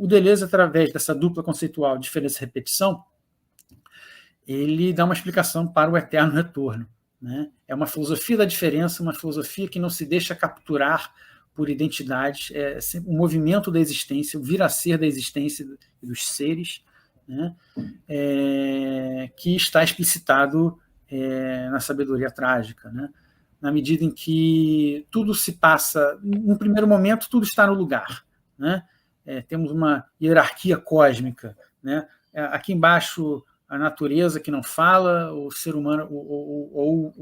Deleuze, através dessa dupla conceitual, diferença e repetição, ele dá uma explicação para o eterno retorno, né? É uma filosofia da diferença, uma filosofia que não se deixa capturar por identidades, é sempre um movimento da existência, o vir a ser da existência e dos seres, né? Que está explicitado na sabedoria trágica, né? Na medida em que tudo se passa, no primeiro momento, tudo está no lugar, né? Temos uma hierarquia cósmica, né? Aqui embaixo, a natureza que não fala, o ser humano ou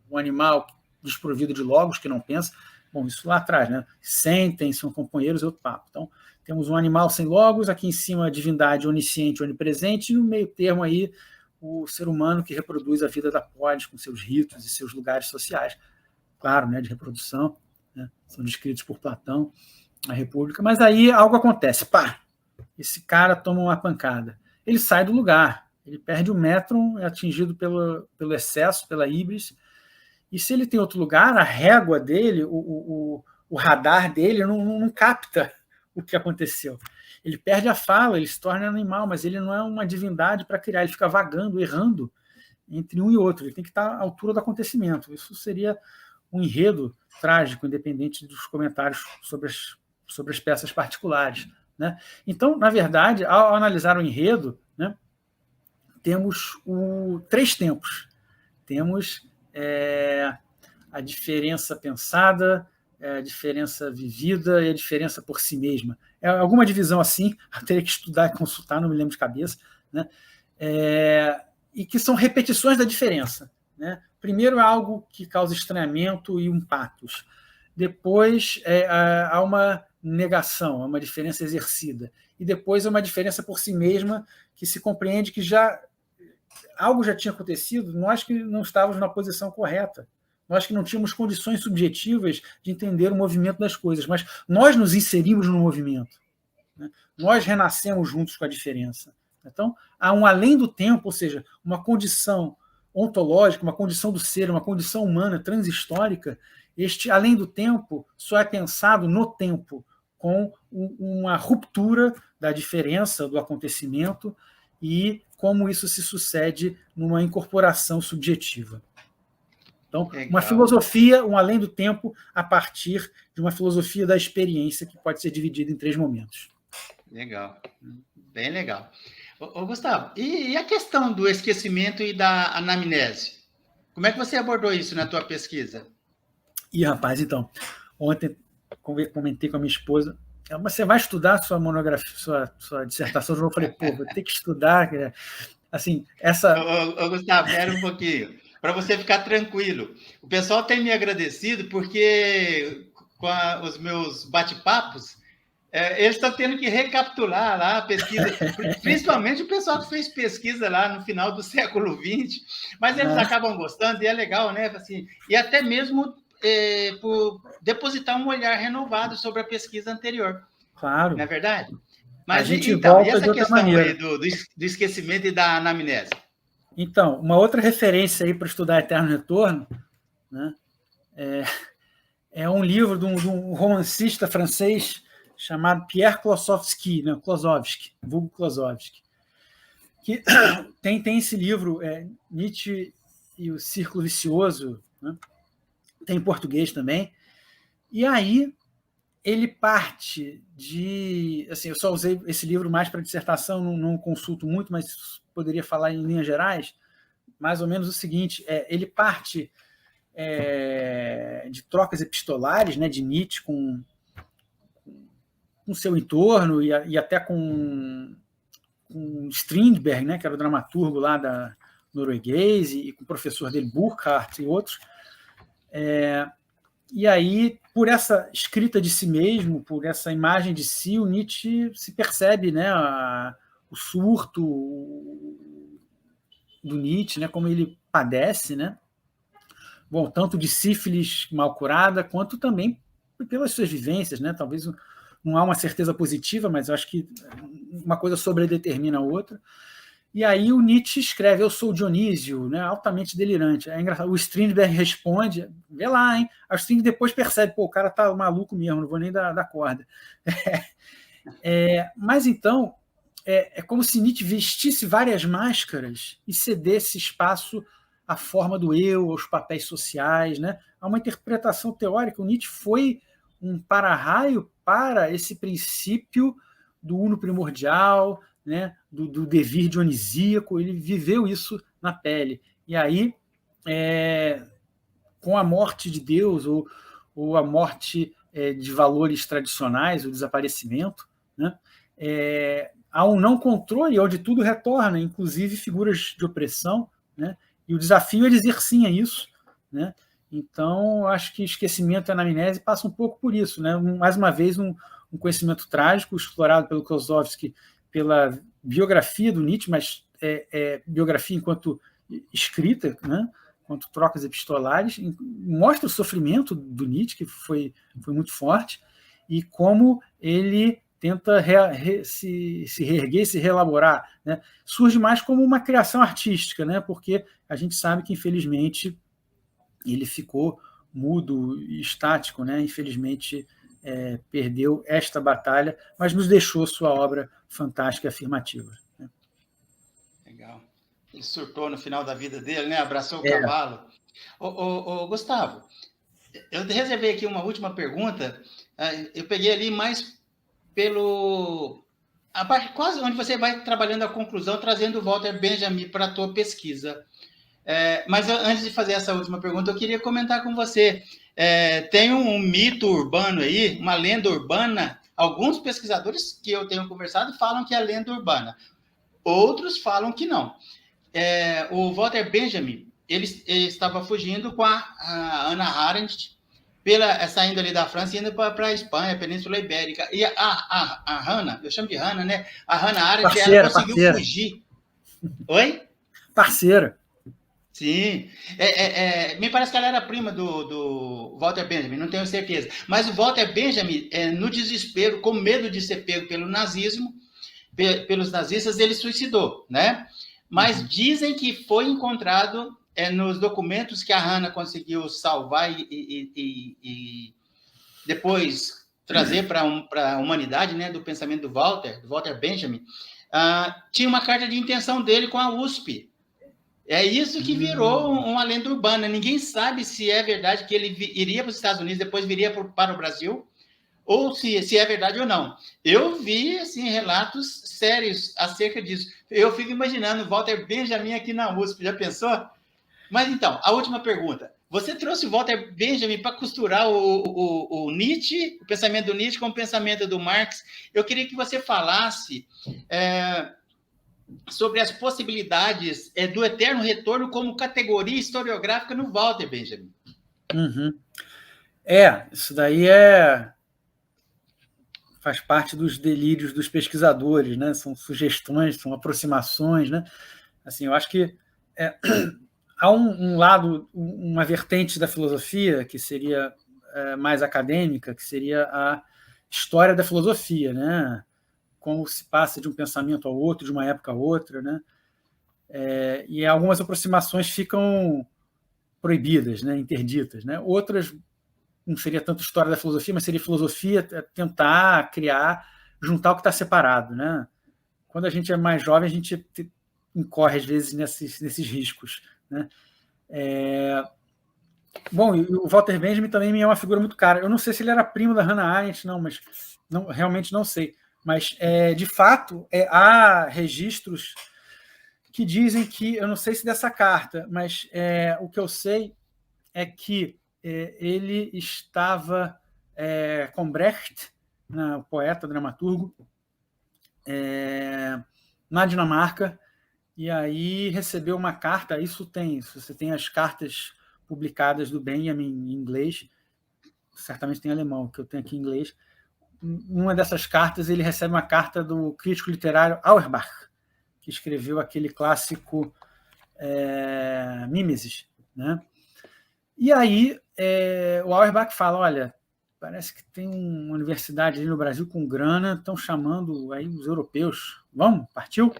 o animal desprovido de logos que não pensa. Bom, isso lá atrás, né? Sentem, são companheiros, é outro papo. Então, temos um animal sem logos, aqui em cima a divindade onisciente, onipresente, e no meio termo aí o ser humano que reproduz a vida da polis com seus ritos e seus lugares sociais, claro, né, de reprodução, né? São descritos por Platão, a República. Mas aí algo acontece, pá, esse cara toma uma pancada. Ele sai do lugar, ele perde o métron, é atingido pelo excesso, pela híbris, e se ele tem outro lugar, a régua dele, o radar dele não capta o que aconteceu. Ele perde a fala, ele se torna animal, mas ele não é uma divindade para criar, ele fica vagando, errando entre um e outro, ele tem que estar à altura do acontecimento. Isso seria um enredo trágico, independente dos comentários sobre as peças particulares, né? Então, na verdade, ao analisar o enredo, né, temos três tempos. Temos a diferença pensada, a diferença vivida e a diferença por si mesma. É alguma divisão assim, eu teria que estudar e consultar, não me lembro de cabeça, né? E que são repetições da diferença, né? Primeiro é algo que causa estranhamento e um patos. Depois há uma negação, é uma diferença exercida. E depois é uma diferença por si mesma que se compreende que algo já tinha acontecido, nós que não estávamos na posição correta, nós que não tínhamos condições subjetivas de entender o movimento das coisas, mas nós nos inserimos no movimento, né? Nós renascemos juntos com a diferença. Então, há um além do tempo, ou seja, uma condição ontológica, uma condição do ser, uma condição humana transhistórica. Este além do tempo só é pensado no tempo, com uma ruptura da diferença do acontecimento e como isso se sucede numa incorporação subjetiva. Então, legal. Uma filosofia, um além do tempo, a partir de uma filosofia da experiência, que pode ser dividida em 3 momentos. Legal, bem legal. Ô, Gustavo, e a questão do esquecimento e da anamnese? Como é que você abordou isso na tua pesquisa? Rapaz, então, ontem comentei com a minha esposa, você vai estudar sua monografia, sua dissertação? Eu falei, vou ter que estudar. Assim, Ô, Gustavo, espera um pouquinho, para você ficar tranquilo. O pessoal tem me agradecido porque com os meus bate-papos, eles estão tendo que recapitular lá a pesquisa, principalmente o pessoal que fez pesquisa lá no final do século XX, mas eles acabam gostando e é legal, né? Assim, e até mesmo por depositar um olhar renovado sobre a pesquisa anterior. Claro. Não é verdade? Mas, a gente volta e essa de questão aí do esquecimento e da anamnese? Então, uma outra referência aí para estudar Eterno Retorno, né, é um livro de um romancista francês chamado Pierre Klossowski, né, vulgo Klossowski, que tem esse livro, Nietzsche e o Círculo Vicioso, né, tem em português também, e aí ele parte de... Assim, eu só usei esse livro mais para dissertação, não consulto muito, mas poderia falar em linhas gerais, mais ou menos o seguinte, ele parte de trocas epistolares, né, de Nietzsche com seu entorno e até com Strindberg, né, que era o dramaturgo lá da norueguês, e com o professor dele, Burckhardt, e outros. E aí, por essa escrita de si mesmo, por essa imagem de si, o Nietzsche se percebe, né, o surto do Nietzsche, né, como ele padece, né? Bom, tanto de sífilis mal curada, quanto também pelas suas vivências, né? Talvez não há uma certeza positiva, mas eu acho que uma coisa sobredetermina a outra. E aí o Nietzsche escreve, eu sou o Dionísio, né, altamente delirante. É engraçado. O Strindberg responde, vê lá, hein? A Strindberg depois percebe, o cara tá maluco mesmo, não vou nem dar corda. Mas então, é como se Nietzsche vestisse várias máscaras e cedesse espaço à forma do eu, aos papéis sociais, né? Há uma interpretação teórica. O Nietzsche foi um para-raio para esse princípio do uno primordial, né? do devir dionisíaco. Ele viveu isso na pele. E aí, com a morte de Deus ou a morte de valores tradicionais, o desaparecimento, né? Há um não controle onde tudo retorna, inclusive figuras de opressão, né? E o desafio é dizer sim a isso, né? Então, acho que esquecimento e anamnese passa um pouco por isso, né? Mais uma vez, um conhecimento trágico explorado pelo Klossowski pela biografia do Nietzsche, mas biografia enquanto escrita, né? Quanto trocas epistolares, mostra o sofrimento do Nietzsche, que foi muito forte, e como ele tenta se reerguer, se reelaborar. Né? Surge mais como uma criação artística, né? Porque a gente sabe que, infelizmente, ele ficou mudo e estático, né? Infelizmente, perdeu esta batalha, mas nos deixou sua obra fantástica e afirmativa. Né? Legal. Ele surtou no final da vida dele, né? Abraçou o cavalo. Gustavo, eu reservei aqui uma última pergunta. Eu peguei ali mais a parte quase onde você vai trabalhando a conclusão, trazendo o Walter Benjamin para a tua pesquisa. Mas antes de fazer essa última pergunta, eu queria comentar com você. Tem um mito urbano aí, uma lenda urbana. Alguns pesquisadores que eu tenho conversado falam que é lenda urbana. Outros falam que não. O Walter Benjamin, ele estava fugindo com a Hannah Arendt, saindo ali da França e indo para a Espanha, Península Ibérica. E a Hannah, eu chamo de Hannah, né? A Hannah Arendt, ela conseguiu fugir. Oi? Parceira. Sim. Me parece que ela era prima do Walter Benjamin, não tenho certeza. Mas o Walter Benjamin, no desespero, com medo de ser pego pelo nazismo, pelos nazistas, ele suicidou, né? Mas dizem que foi encontrado nos documentos que a Hannah conseguiu salvar e depois trazer para a humanidade, né, do pensamento do Walter Benjamin, tinha uma carta de intenção dele com a USP. É isso que virou uma lenda urbana. Ninguém sabe se é verdade que ele iria para os Estados Unidos, depois viria para o Brasil, ou se é verdade ou não. Eu vi assim, relatos sérios acerca disso. Eu fico imaginando o Walter Benjamin aqui na USP, já pensou? Mas então, a última pergunta. Você trouxe o Walter Benjamin para costurar o Nietzsche, o pensamento do Nietzsche com o pensamento do Marx. Eu queria que você falasse sobre as possibilidades do eterno retorno como categoria historiográfica no Walter Benjamin. Uhum. Isso daí faz parte dos delírios dos pesquisadores, né? São sugestões, são aproximações, né? Assim, eu acho que há um lado, uma vertente da filosofia que seria mais acadêmica, que seria a história da filosofia, né? Como se passa de um pensamento ao outro, de uma época a outra, né? E algumas aproximações ficam proibidas, né? Interditas, né? Outras não seria tanto história da filosofia, mas seria filosofia tentar criar, juntar o que está separado, né? Quando a gente é mais jovem, a gente incorre às vezes nesses riscos, né? Bom, o Walter Benjamin também me é uma figura muito cara. Eu não sei se ele era primo da Hannah Arendt, não, mas realmente não sei. Mas, de fato, há registros que dizem que, eu não sei se dessa carta, mas o que eu sei é que ele estava com Brecht, o poeta, dramaturgo, na Dinamarca, e aí recebeu uma carta. Você tem as cartas publicadas do Benjamin em inglês, certamente tem alemão, que eu tenho aqui em inglês. Numa dessas cartas, ele recebe uma carta do crítico literário Auerbach, que escreveu aquele clássico Mimesis, né? E aí o Auerbach fala, olha, parece que tem uma universidade ali no Brasil com grana, estão chamando aí os europeus. Vamos? Partiu?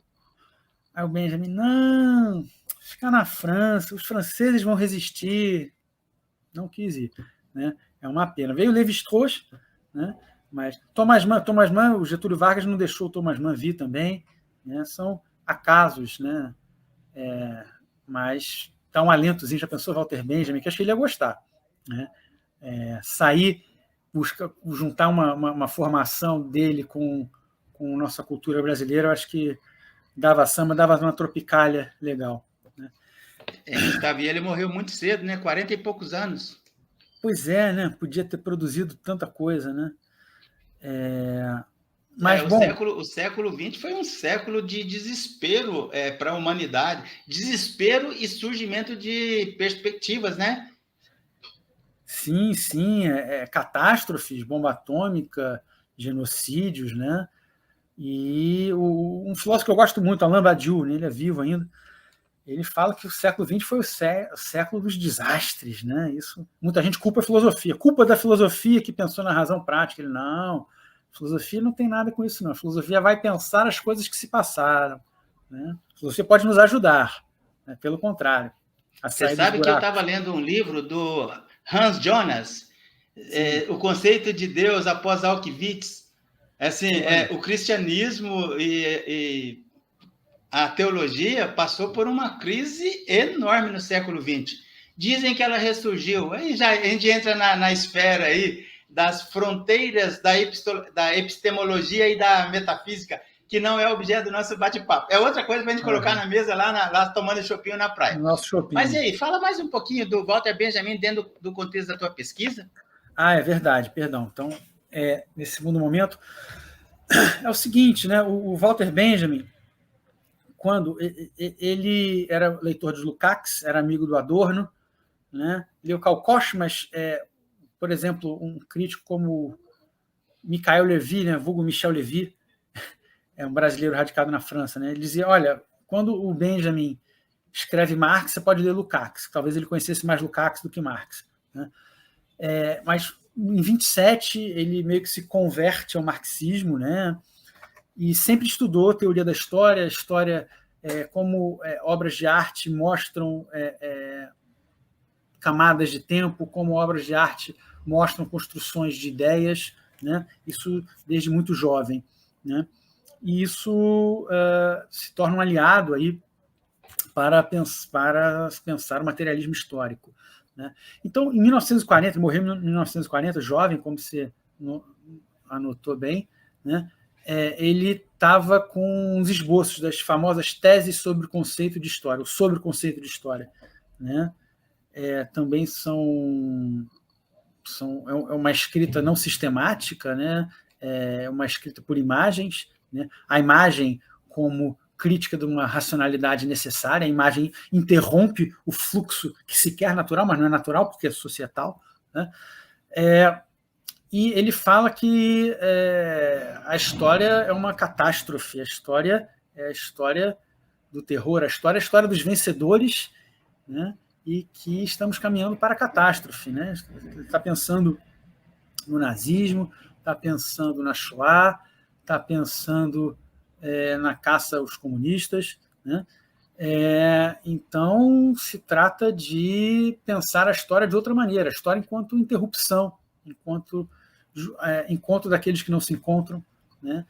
Aí o Benjamin, não, ficar na França, os franceses vão resistir. Não quis ir, né? É uma pena. Veio o Lévi-Strauss, né? Mas Thomas Mann, o Getúlio Vargas não deixou o Thomas Mann vir também, né? São acasos, né? Mas dá um alentozinho, já pensou Walter Benjamin, que acho que ele ia gostar, né? Sair, juntar uma formação dele com nossa cultura brasileira, eu acho que dava samba, dava uma tropicália legal, né? Gustavo, e ele morreu muito cedo, né? 40 e poucos anos. Pois é, né? Podia ter produzido tanta coisa, né? Mas, O século XX foi um século de desespero para a humanidade. Desespero e surgimento de perspectivas, né? Sim, catástrofes, bomba atômica, genocídios, né? E um filósofo que eu gosto muito, Alain Badiou, né? Ele é vivo ainda, ele fala que o século XX foi o século dos desastres, né? Isso, muita gente culpa a filosofia, culpa da filosofia que pensou na razão prática. Ele, não, a filosofia não tem nada com isso, não. A filosofia vai pensar as coisas que se passaram, né? A filosofia pode nos ajudar, né? Pelo contrário, a Você sair dos sabe que eu buracos. estava lendo um livro do Hans Jonas, O Conceito de Deus após Auschwitz. Assim, o cristianismo e a teologia passou por uma crise enorme no século XX. Dizem que ela ressurgiu. Aí a gente entra na esfera aí das fronteiras da epistemologia e da metafísica, que não é objeto do nosso bate-papo. É outra coisa para a gente colocar na mesa lá tomando chopinho na praia. Nosso chopinho. Mas e aí, fala mais um pouquinho do Walter Benjamin dentro do contexto da tua pesquisa. É verdade, perdão. Então, nesse segundo momento, é o seguinte, né? O Walter Benjamin, quando ele era leitor de Lukács, era amigo do Adorno, né? Leu Karl Koch, mas, por exemplo, um crítico como Michael Levy, né? Vulgo Michel Levy, é um brasileiro radicado na França, né? Ele dizia, olha, quando o Benjamin escreve Marx, você pode ler Lukács. Talvez ele conhecesse mais Lukács do que Marx, né? Mas em 27 ele meio que se converte ao marxismo, né? E sempre estudou teoria da história, como obras de arte mostram camadas de tempo, como obras de arte mostram construções de ideias, né? Isso desde muito jovem, né? E isso se torna um aliado aí para pensar o materialismo histórico, né? Então, em 1940, morreu em 1940, jovem, como você anotou bem, né? Ele estava com uns esboços das famosas teses sobre o conceito de história, ou sobre o conceito de história, né? Também é uma escrita não sistemática, né? É uma escrita por imagens, né? A imagem como crítica de uma racionalidade necessária, a imagem interrompe o fluxo que sequer é natural, mas não é natural porque é societal, né? E ele fala que a história é uma catástrofe, a história é a história do terror, a história é a história dos vencedores, né? E que estamos caminhando para a catástrofe, né? Ele está pensando no nazismo, está pensando na Shoah, está pensando na caça aos comunistas, né? Então, se trata de pensar a história de outra maneira, a história enquanto interrupção, enquanto encontro daqueles que não se encontram, né?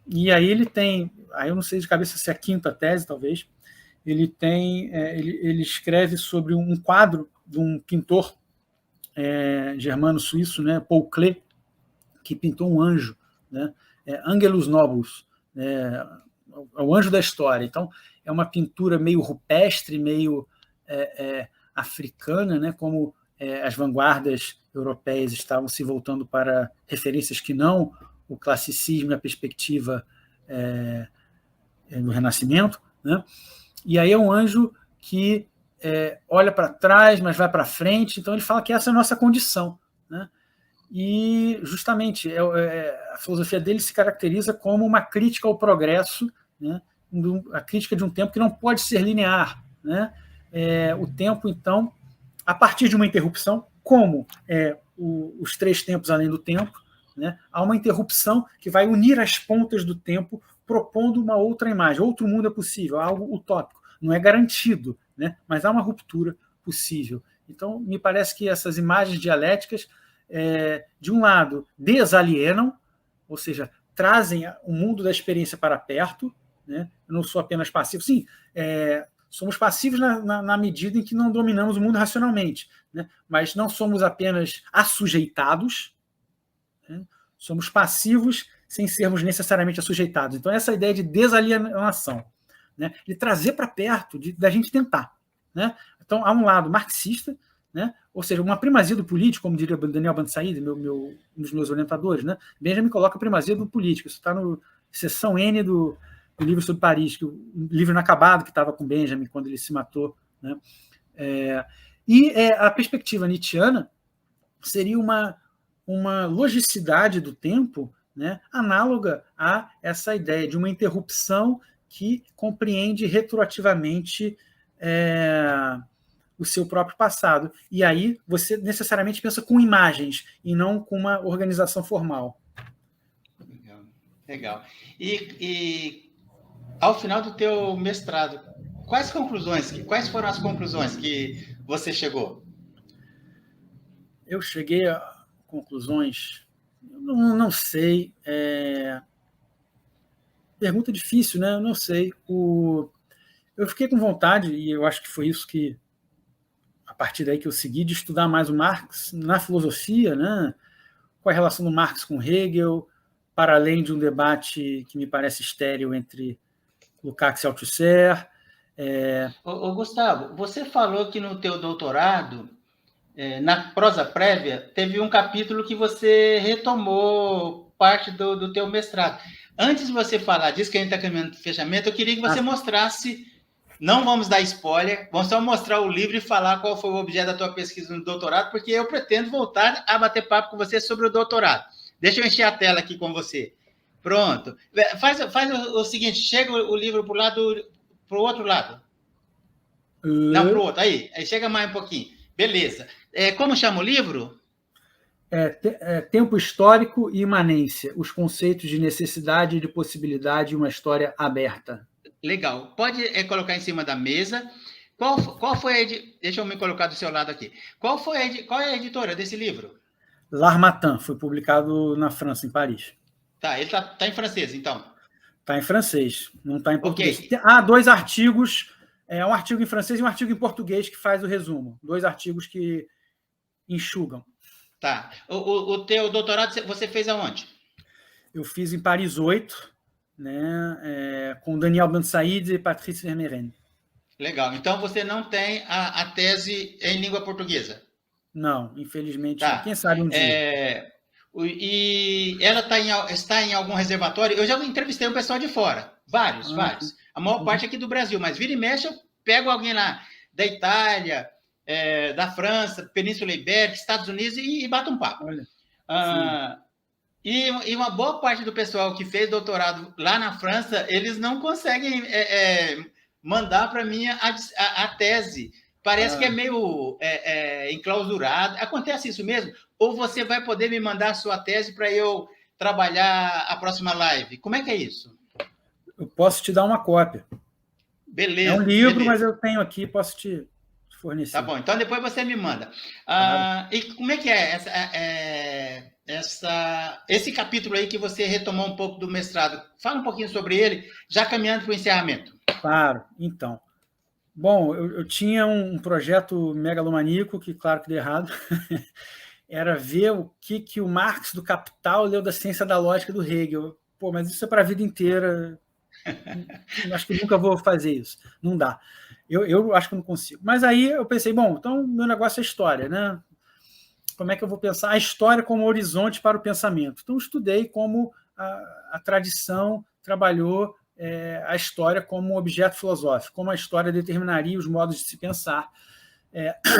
E aí ele tem, aí eu não sei de cabeça se é a quinta tese, talvez, ele escreve sobre um quadro de um pintor germano-suíço, né, Paul Klee, que pintou um anjo, né, Angelus Nobis, o anjo da história. Então, é uma pintura meio rupestre, meio africana, né, como as vanguardas europeias estavam se voltando para referências que não o classicismo e a perspectiva do Renascimento, né? E aí é um anjo que olha para trás, mas vai para frente. Então ele fala que essa é a nossa condição, né? E justamente a filosofia dele se caracteriza como uma crítica ao progresso, né? A crítica de um tempo que não pode ser linear, né? O tempo, então, a partir de uma interrupção, como os três tempos além do tempo, né? Há uma interrupção que vai unir as pontas do tempo, propondo uma outra imagem. Outro mundo é possível, algo utópico. Não é garantido, né? Mas há uma ruptura possível. Então, me parece que essas imagens dialéticas, de um lado, desalienam, ou seja, trazem o mundo da experiência para perto, né? Eu não sou apenas passivo. Sim, somos passivos na medida em que não dominamos o mundo racionalmente, né? Mas não somos apenas assujeitados, né? Somos passivos sem sermos necessariamente assujeitados. Então, essa ideia de desalienação, né? De trazer para perto, da gente tentar, né? Então, há um lado marxista, né? Ou seja, uma primazia do político, como diria Daniel Bansaíd, um dos meus orientadores, né? Benjamin coloca a primazia do político. Isso está no seção N do livro sobre Paris, o livro inacabado que estava com Benjamin quando ele se matou, né? A perspectiva nietzschiana seria uma logicidade do tempo, né, análoga a essa ideia de uma interrupção que compreende retroativamente o seu próprio passado. E aí você necessariamente pensa com imagens e não com uma organização formal. Legal. E ao final do teu mestrado, quais foram as conclusões que você chegou? Eu cheguei a conclusões, não sei. Pergunta difícil, né? Eu não sei. Eu fiquei com vontade, e eu acho que foi isso que, a partir daí que eu segui, de estudar mais o Marx na filosofia, né? Qual a relação do Marx com Hegel, para além de um debate que me parece estéril entre Lukács e Althusser. Gustavo, você falou que no teu doutorado, na prosa prévia, teve um capítulo que você retomou parte do teu mestrado. Antes de você falar disso, que a gente está caminhando para o fechamento, eu queria que você mostrasse, não vamos dar spoiler, vamos só mostrar o livro e falar qual foi o objeto da tua pesquisa no doutorado, porque eu pretendo voltar a bater papo com você sobre o doutorado. Deixa eu encher a tela aqui com você. Pronto. Faz o seguinte, chega o livro para o outro lado. Não, para o outro. Aí chega mais um pouquinho. Beleza. Como chama o livro? Tempo histórico e imanência, os conceitos de necessidade e de possibilidade e uma história aberta. Legal. Pode colocar em cima da mesa. Qual foi Deixa eu me colocar do seu lado aqui. Qual é a editora desse livro? L'Harmattan, foi publicado na França, em Paris. Tá, ele tá em francês, então. Está em francês, não está em português. Okay. Há 2 artigos, um artigo em francês e um artigo em português que faz o resumo. 2 artigos que enxugam. Tá. O teu doutorado você fez aonde? Eu fiz em Paris 8, né, com Daniel Bansaïd e Patrice Vermeuren. Legal. Então você não tem a tese em língua portuguesa? Não, infelizmente. Tá. Quem sabe um dia. E ela está em algum reservatório? Eu já entrevistei um pessoal de fora, vários. A maior parte aqui do Brasil, mas vira e mexe eu pego alguém lá da Itália, da França, Península Ibérica, Estados Unidos e bato um papo. Olha, e uma boa parte do pessoal que fez doutorado lá na França, eles não conseguem mandar para mim a tese. Parece que é meio enclausurado. Acontece isso mesmo? Ou você vai poder me mandar a sua tese para eu trabalhar a próxima live? Como é que é isso? Eu posso te dar uma cópia. Beleza. É um livro, mas eu tenho aqui, posso te fornecer. Tá bom, então depois você me manda. E como é que é esse capítulo aí que você retomou um pouco do mestrado? Fala um pouquinho sobre ele, já caminhando para o encerramento. Claro, então. Bom, eu tinha um projeto megalomaníaco, que claro que deu errado, era ver o que o Marx do Capital leu da ciência da lógica do Hegel. Pô, mas isso é para a vida inteira. Acho que nunca vou fazer isso. Não dá. Eu acho que não consigo. Mas aí eu pensei, bom, então meu negócio é história, né? Como é que eu vou pensar a história como horizonte para o pensamento? Então, estudei como a tradição trabalhou a história como um objeto filosófico, como a história determinaria os modos de se pensar.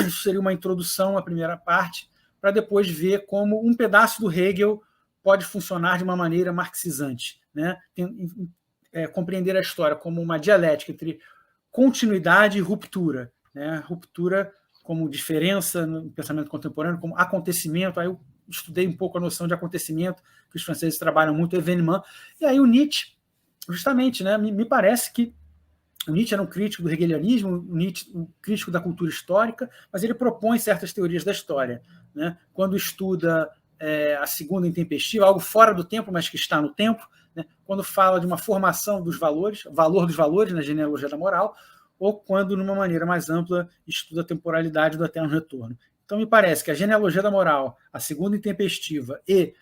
Isso seria uma introdução à primeira parte, para depois ver como um pedaço do Hegel pode funcionar de uma maneira marxizante, né? Compreender a história como uma dialética entre continuidade e ruptura, né? Ruptura como diferença no pensamento contemporâneo, como acontecimento. Aí eu estudei um pouco a noção de acontecimento, que os franceses trabalham muito, Événement. E aí o Nietzsche, justamente, né, me parece que o Nietzsche era um crítico do hegelianismo, o Nietzsche um crítico da cultura histórica, mas ele propõe certas teorias da história, né? Quando estuda a segunda intempestiva, algo fora do tempo, mas que está no tempo, né? Quando fala de uma formação dos valores, valor dos valores na genealogia da moral, ou quando, numa maneira mais ampla, estuda a temporalidade do eterno retorno. Então, me parece que a genealogia da moral, a segunda intempestiva e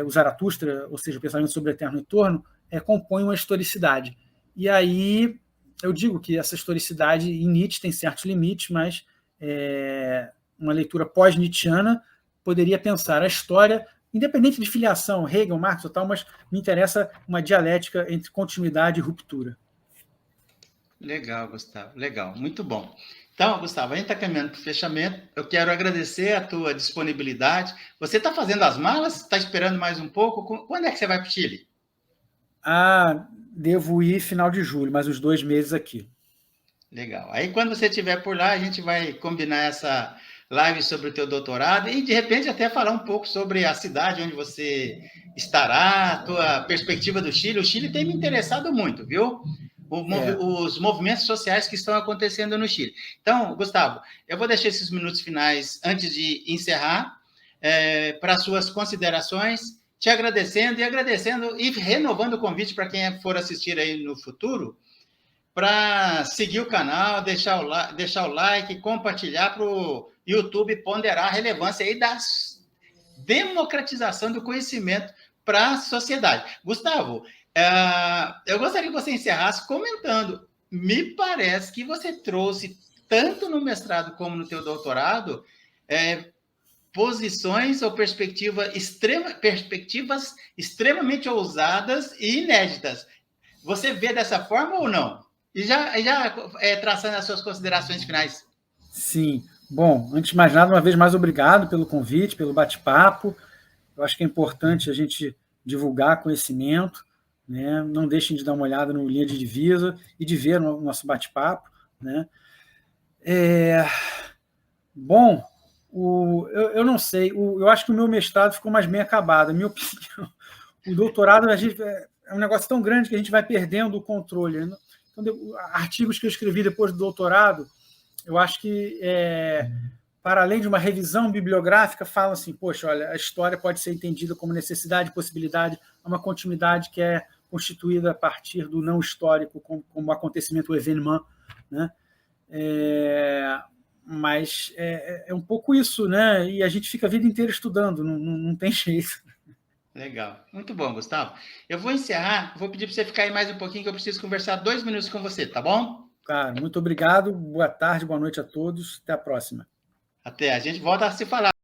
o Zaratustra, ou seja, o pensamento sobre o eterno retorno, compõem uma historicidade. E aí eu digo que essa historicidade em Nietzsche tem certos limites, mas uma leitura pós-nietzschiana poderia pensar a história, independente de filiação, Hegel, Marx ou tal, mas me interessa uma dialética entre continuidade e ruptura. Legal, Gustavo, legal, muito bom. Então, Gustavo, a gente está caminhando para o fechamento. Eu quero agradecer a tua disponibilidade. Você está fazendo as malas? Está esperando mais um pouco? Quando é que você vai para o Chile? Devo ir final de julho, mais uns 2 meses aqui. Legal. Aí, quando você estiver por lá, a gente vai combinar essa live sobre o teu doutorado e, de repente, até falar um pouco sobre a cidade onde você estará, a tua perspectiva do Chile. O Chile tem me interessado muito, viu? Os movimentos sociais que estão acontecendo no Chile. Então, Gustavo, eu vou deixar esses minutos finais, antes de encerrar, para suas considerações, te agradecendo e renovando o convite para quem for assistir aí no futuro, para seguir o canal, deixar o like, compartilhar para o YouTube ponderar a relevância aí da democratização do conhecimento para a sociedade. Gustavo, eu gostaria que você encerrasse comentando. Me parece que você trouxe, tanto no mestrado como no teu doutorado, posições ou perspectivas extremamente ousadas e inéditas. Você vê dessa forma ou não? E já traçando as suas considerações finais. Sim. Bom, antes de mais nada, uma vez mais, obrigado pelo convite, pelo bate-papo. Eu acho que é importante a gente divulgar conhecimento, né? Não deixem de dar uma olhada no Linha de Divisa e de ver o nosso bate-papo, né? Bom, eu não sei, eu acho que o meu mestrado ficou mais bem acabado, a minha opinião. O doutorado é um negócio tão grande que a gente vai perdendo o controle. Então, artigos que eu escrevi depois do doutorado, eu acho que, para além de uma revisão bibliográfica, falam assim, poxa, olha, a história pode ser entendida como necessidade, possibilidade, uma continuidade que é constituída a partir do não histórico, como acontecimento, o événement, né? Mas é um pouco isso, né? E a gente fica a vida inteira estudando, não tem jeito. Legal. Muito bom, Gustavo. Eu vou encerrar, vou pedir para você ficar aí mais um pouquinho, que eu preciso conversar 2 minutos com você, tá bom? Claro, muito obrigado, boa tarde, boa noite a todos, até a próxima. Até, a gente volta a se falar.